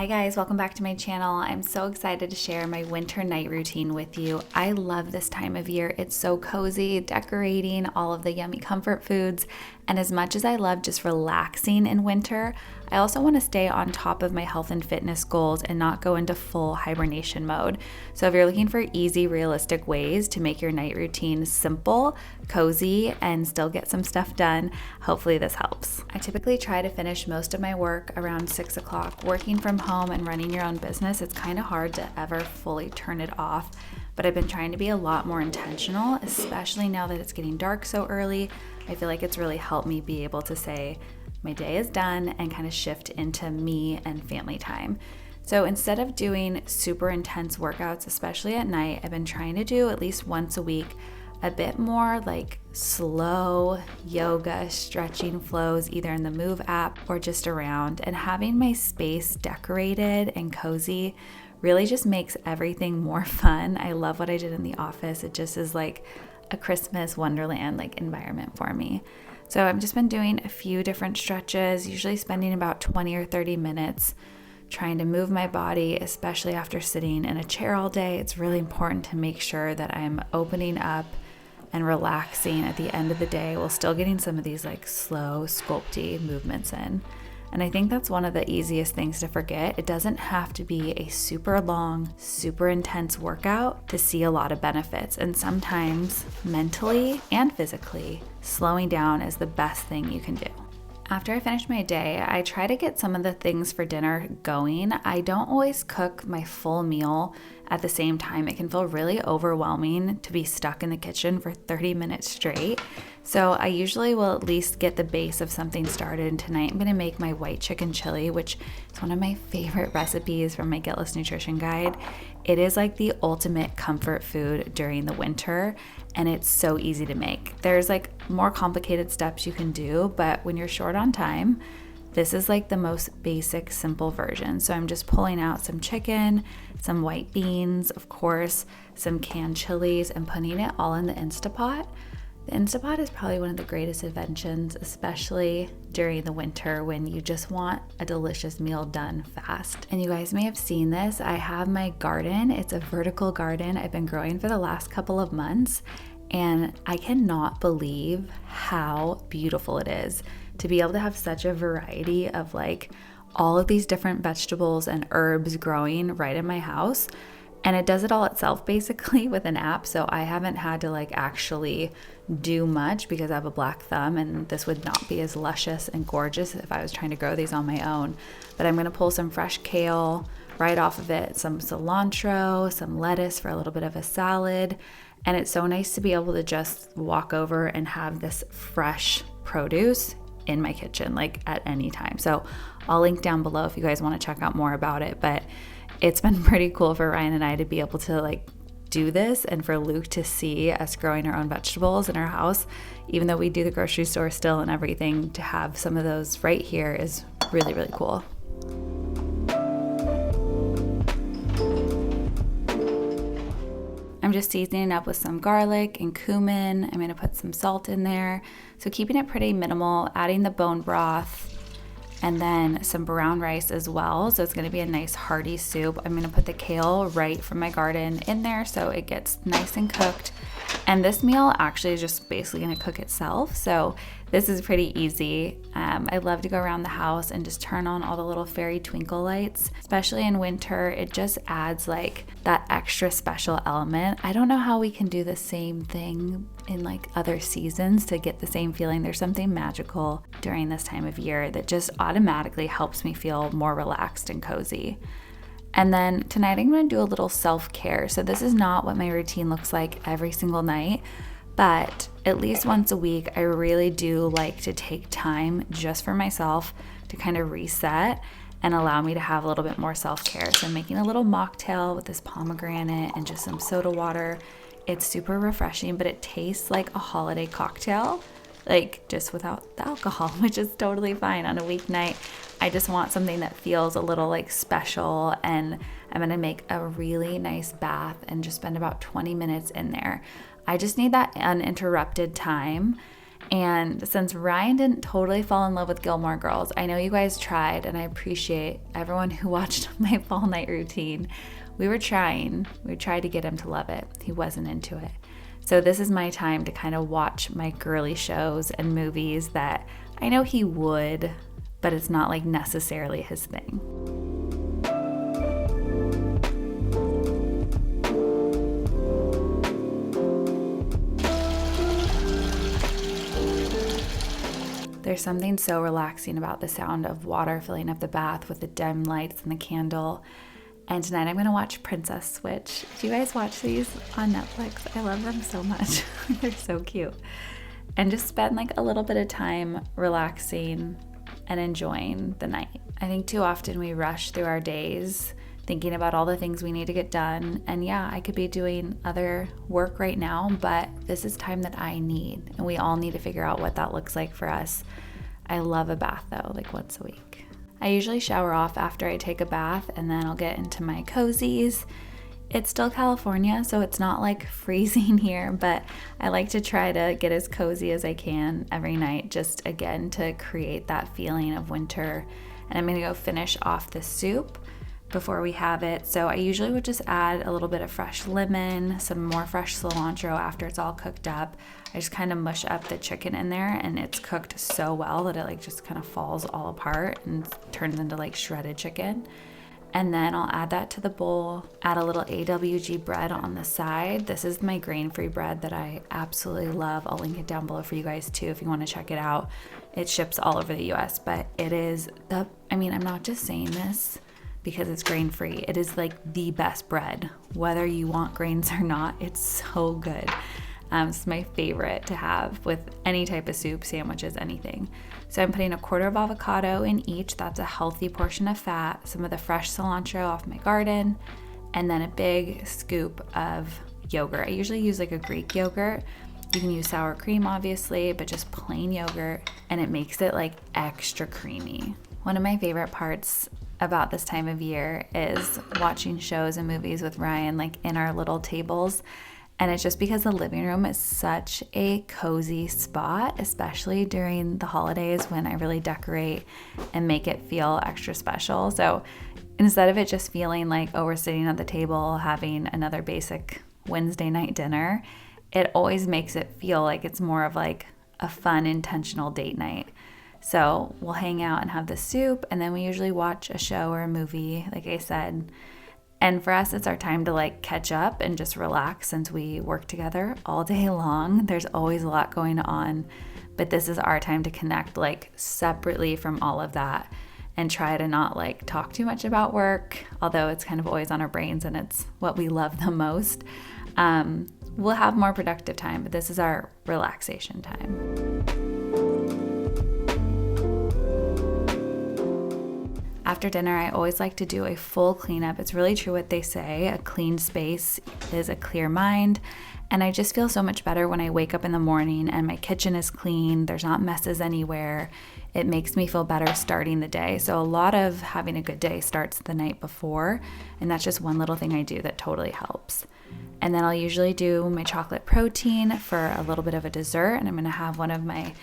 guys, welcome back to my channel. I'm so excited to share my winter night routine with you. I love this time of year. It's so cozy, decorating, all of the yummy comfort foods. And as much as I love just relaxing in winter, I also want to stay on top of my health and fitness goals and not go into full hibernation mode. So if you're looking for easy, realistic ways to make your night routine simple, cozy, and still get some stuff done, hopefully this helps. I typically try to finish most of my work around 6 o'clock. Working from home and running your own business, it's kind of hard to ever fully turn it off. But I've been trying to be a lot more intentional, especially now that it's getting dark so early. I feel like it's really helped me be able to say, my day is done, and kind of shift into me and family time. So instead of doing super intense workouts, especially at night, I've been trying to do at least once a week a bit more like slow yoga stretching flows, either in the Move app or just around. And having my space decorated and cozy really just makes everything more fun. I love what I did in the office. It just is like a Christmas wonderland like environment for me. So I've just been doing a few different stretches, usually spending about 20 or 30 minutes trying to move my body, especially after sitting in a chair all day. It's really important to make sure that I'm opening up and relaxing at the end of the day while still getting some of these like slow, sculpty movements in. And I think that's one of the easiest things to forget. It doesn't have to be a super long, super intense workout to see a lot of benefits. And sometimes mentally and physically, slowing down is the best thing you can do. After I finish my day, I try to get some of the things for dinner going. I don't always cook my full meal at the same time. It can feel really overwhelming to be stuck in the kitchen for 30 minutes straight. So I usually will at least get the base of something started. And tonight I'm gonna make my white chicken chili, which is one of my favorite recipes from my Guiltless Nutrition Guide. It is like the ultimate comfort food during the winter, and it's so easy to make. There's like more complicated steps you can do, but when you're short on time, this is like the most basic, simple version. So I'm just pulling out some chicken, some white beans, of course, some canned chilies, and putting it all in the Instapot. The Instapot is probably one of the greatest inventions, especially during the winter when you just want a delicious meal done fast. And you guys may have seen this. I have my garden. It's a vertical garden I've been growing for the last couple of months, and I cannot believe how beautiful it is to be able to have such a variety of like all of these different vegetables and herbs growing right in my house. And it does it all itself basically with an app. So I haven't had to like actually do much because I have a black thumb, and this would not be as luscious and gorgeous if I was trying to grow these on my own. But I'm gonna pull some fresh kale right off of it, some cilantro, some lettuce for a little bit of a salad. And it's so nice to be able to just walk over and have this fresh produce in my kitchen, like at any time. So I'll link down below if you guys want to check out more about it. But it's been pretty cool for Ryan and I to be able to like do this, and for Luke to see us growing our own vegetables in our house, even though we do the grocery store still and everything. To have some of those right here is really, really cool. I'm just seasoning up with some garlic and cumin. I'm going to put some salt in there. So keeping it pretty minimal, adding the bone broth and then some brown rice as well. So it's going to be a nice hearty soup. I'm going to put the kale right from my garden in there so it gets nice and cooked. And this meal actually is just basically going to cook itself. So this is pretty easy. I love to go around the house and just turn on all the little fairy twinkle lights, especially in winter. It just adds like that extra special element. I don't know how we can do the same thing in like other seasons to get the same feeling. There's something magical during this time of year that just automatically helps me feel more relaxed and cozy. And then tonight I'm going to do a little self-care. So this is not what my routine looks like every single night, but at least once a week, I really do like to take time just for myself to kind of reset and allow me to have a little bit more self-care. So I'm making a little mocktail with this pomegranate and just some soda water. It's super refreshing, but it tastes like a holiday cocktail, like just without the alcohol, which is totally fine on a weeknight. I just want something that feels a little like special, and I'm gonna make a really nice bath and just spend about 20 minutes in there. I just need that uninterrupted time. And since Ryan didn't totally fall in love with Gilmore Girls, I know you guys tried, and I appreciate everyone who watched my fall night routine. We tried to get him to love it. He wasn't into it. So this is my time to kind of watch my girly shows and movies that I know he would, but it's not like necessarily his thing. There's something so relaxing about the sound of water filling up the bath with the dim lights and the candle. And tonight I'm going to watch Princess Switch. Do you guys watch these on Netflix? I love them so much. They're so cute. And just spend like a little bit of time relaxing and enjoying the night. I think too often we rush through our days thinking about all the things we need to get done. And yeah, I could be doing other work right now, but this is time that I need. And we all need to figure out what that looks like for us. I love a bath though, like once a week. I usually shower off after I take a bath, and then I'll get into my cozies. It's still California, so it's not like freezing here, but I like to try to get as cozy as I can every night, just again to create that feeling of winter. And I'm gonna go finish off the soup before we have it. So I usually would just add a little bit of fresh lemon, some more fresh cilantro after it's all cooked up. I just kind of mush up the chicken in there, and it's cooked so well that it like just kind of falls all apart and turns into like shredded chicken. And then I'll add that to the bowl, add a little AWG bread on the side. This is my grain-free bread that I absolutely love. I'll link it down below for you guys too if you want to check it out. It ships all over the US, but it is I'm not just saying this because it's grain-free. It is like the best bread. Whether you want grains or not, it's so good. It's my favorite to have with any type of soup, sandwiches, anything. So I'm putting a quarter of avocado in each. That's a healthy portion of fat, some of the fresh cilantro off my garden, and then a big scoop of yogurt. I usually use like a Greek yogurt. You can use sour cream, obviously, but just plain yogurt, and it makes it like extra creamy. One of my favorite parts about this time of year is watching shows and movies with Ryan, like in our little tables. And it's just because the living room is such a cozy spot, especially during the holidays when I really decorate and make it feel extra special. So instead of it just feeling like, oh, we're sitting at the table having another basic Wednesday night dinner, it always makes it feel like it's more of like a fun, intentional date night. So we'll hang out and have the soup, and then we usually watch a show or a movie, like I said. And for us, it's our time to like catch up and just relax since we work together all day long. There's always a lot going on, but this is our time to connect like separately from all of that and try to not like talk too much about work, although it's kind of always on our brains and it's what we love the most. We'll have more productive time, but this is our relaxation time. After dinner, I always like to do a full cleanup. It's really true what they say, a clean space is a clear mind. And I just feel so much better when I wake up in the morning and my kitchen is clean, there's not messes anywhere. It makes me feel better starting the day. So a lot of having a good day starts the night before, and that's just one little thing I do that totally helps. And then I'll usually do my chocolate protein for a little bit of a dessert, and I'm gonna have one of my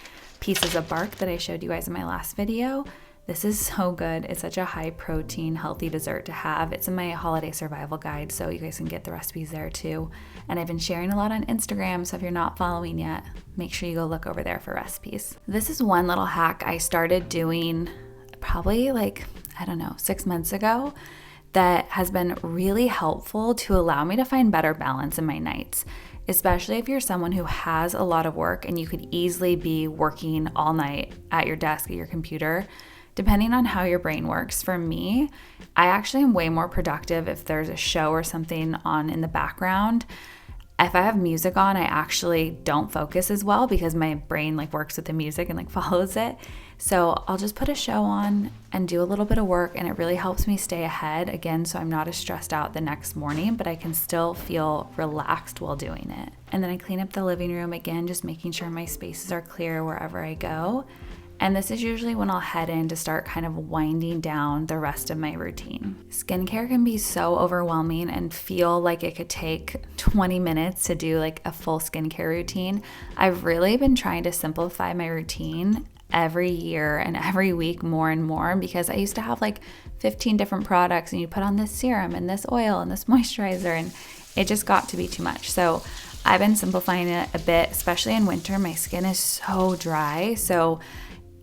pieces of bark that I showed you guys in my last video. This is so good. It's such a high protein, healthy dessert to have. It's in my holiday survival guide, so you guys can get the recipes there too. And I've been sharing a lot on Instagram, so if you're not following yet, make sure you go look over there for recipes. This is one little hack I started doing probably 6 months ago that has been really helpful to allow me to find better balance in my nights, especially if you're someone who has a lot of work and you could easily be working all night at your desk, at your computer. Depending on how your brain works, for me, I actually am way more productive if there's a show or something on in the background. If I have music on, I actually don't focus as well because my brain works with the music and follows it. So I'll just put a show on and do a little bit of work, and it really helps me stay ahead again, so I'm not as stressed out the next morning, but I can still feel relaxed while doing it. And then I clean up the living room again, just making sure my spaces are clear wherever I go. And this is usually when I'll head in to start kind of winding down the rest of my routine. Skincare can be so overwhelming and feel like it could take 20 minutes to do like a full skincare routine. I've really been trying to simplify my routine every year and every week more and more, because I used to have like 15 different products and you put on this serum and this oil and this moisturizer, and it just got to be too much. So I've been simplifying it a bit, especially in winter. My skin is so dry. So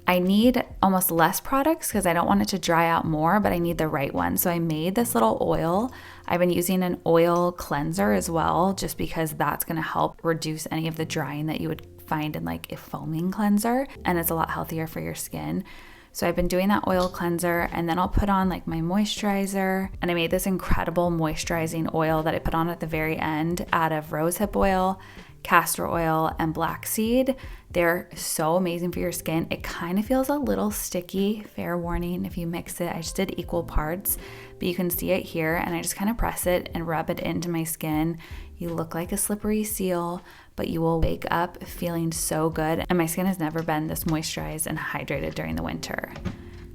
I need almost less products because I don't want it to dry out more, but I need the right one. So I made this little oil. I've been using an oil cleanser as well, just because that's going to help reduce any of the drying that you would find in like a foaming cleanser, and it's a lot healthier for your skin. So I've been doing that oil cleanser, and then I'll put on like my moisturizer, and I made this incredible moisturizing oil that I put on at the very end out of rosehip oil, castor oil, and black seed. They're so amazing for your skin. It kind of feels a little sticky, fair warning if you mix it. I just did equal parts, but you can see it here, and I just kind of press it and rub it into my skin. You look like a slippery seal, but you will wake up feeling so good. And my skin has never been this moisturized and hydrated during the winter.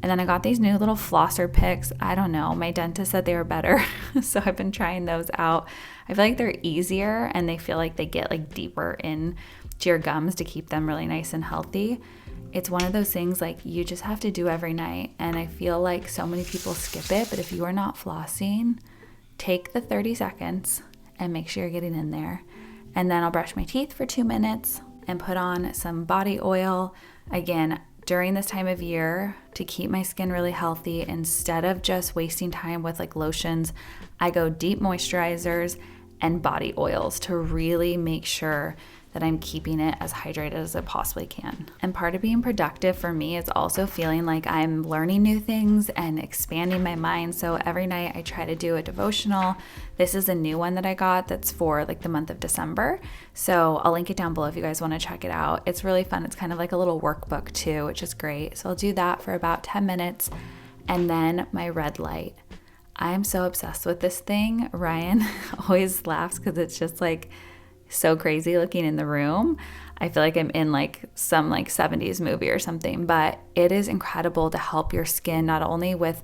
And then I got these new little flosser picks. I don't know, my dentist said they were better, so I've been trying those out. I feel like they're easier, and they feel like they get like deeper in to your gums to keep them really nice and healthy. It's one of those things like you just have to do every night, and I feel like so many people skip it, but if you are not flossing, take the 30 seconds and make sure you're getting in there. And then I'll brush my teeth for 2 minutes and put on some body oil. Again, during this time of year, to keep my skin really healthy, instead of just wasting time with like lotions, I go deep moisturizers and body oils to really make sure that I'm keeping it as hydrated as I possibly can. And part of being productive for me is also feeling like I'm learning new things and expanding my mind. So every night I try to do a devotional. This is a new one that I got that's for like the month of December. So I'll link it down below if you guys want to check it out. It's really fun. It's kind of like a little workbook too, which is great. So I'll do that for about 10 minutes. And then my red light. I'm so obsessed with this thing. Ryan always laughs because it's just like so crazy looking in the room. I feel like I'm in like some like 70s movie or something, but it is incredible to help your skin not only with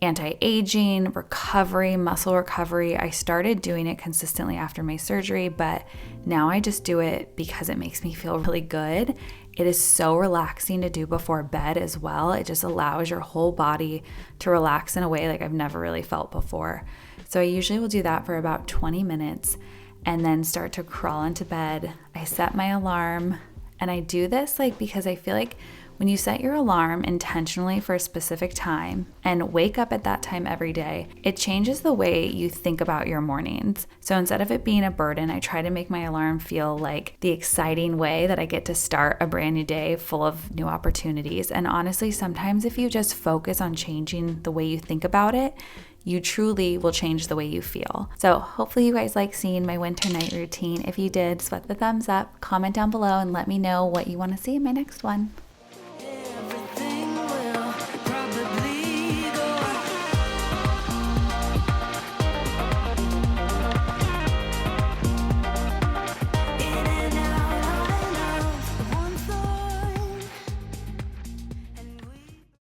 anti-aging, recovery, muscle recovery. I started doing it consistently after my surgery, but now I just do it because it makes me feel really good. It is so relaxing to do before bed as well. It just allows your whole body to relax in a way like I've never really felt before. So I usually will do that for about 20 minutes and then start to crawl into bed. I set my alarm, and I do this like because I feel like when you set your alarm intentionally for a specific time and wake up at that time every day, it changes the way you think about your mornings. So instead of it being a burden, I try to make my alarm feel like the exciting way that I get to start a brand new day full of new opportunities. And honestly, sometimes if you just focus on changing the way you think about it, you truly will change the way you feel. So hopefully you guys like seeing my winter night routine. If you did, sweat the thumbs up, comment down below, and let me know what you want to see in my next one.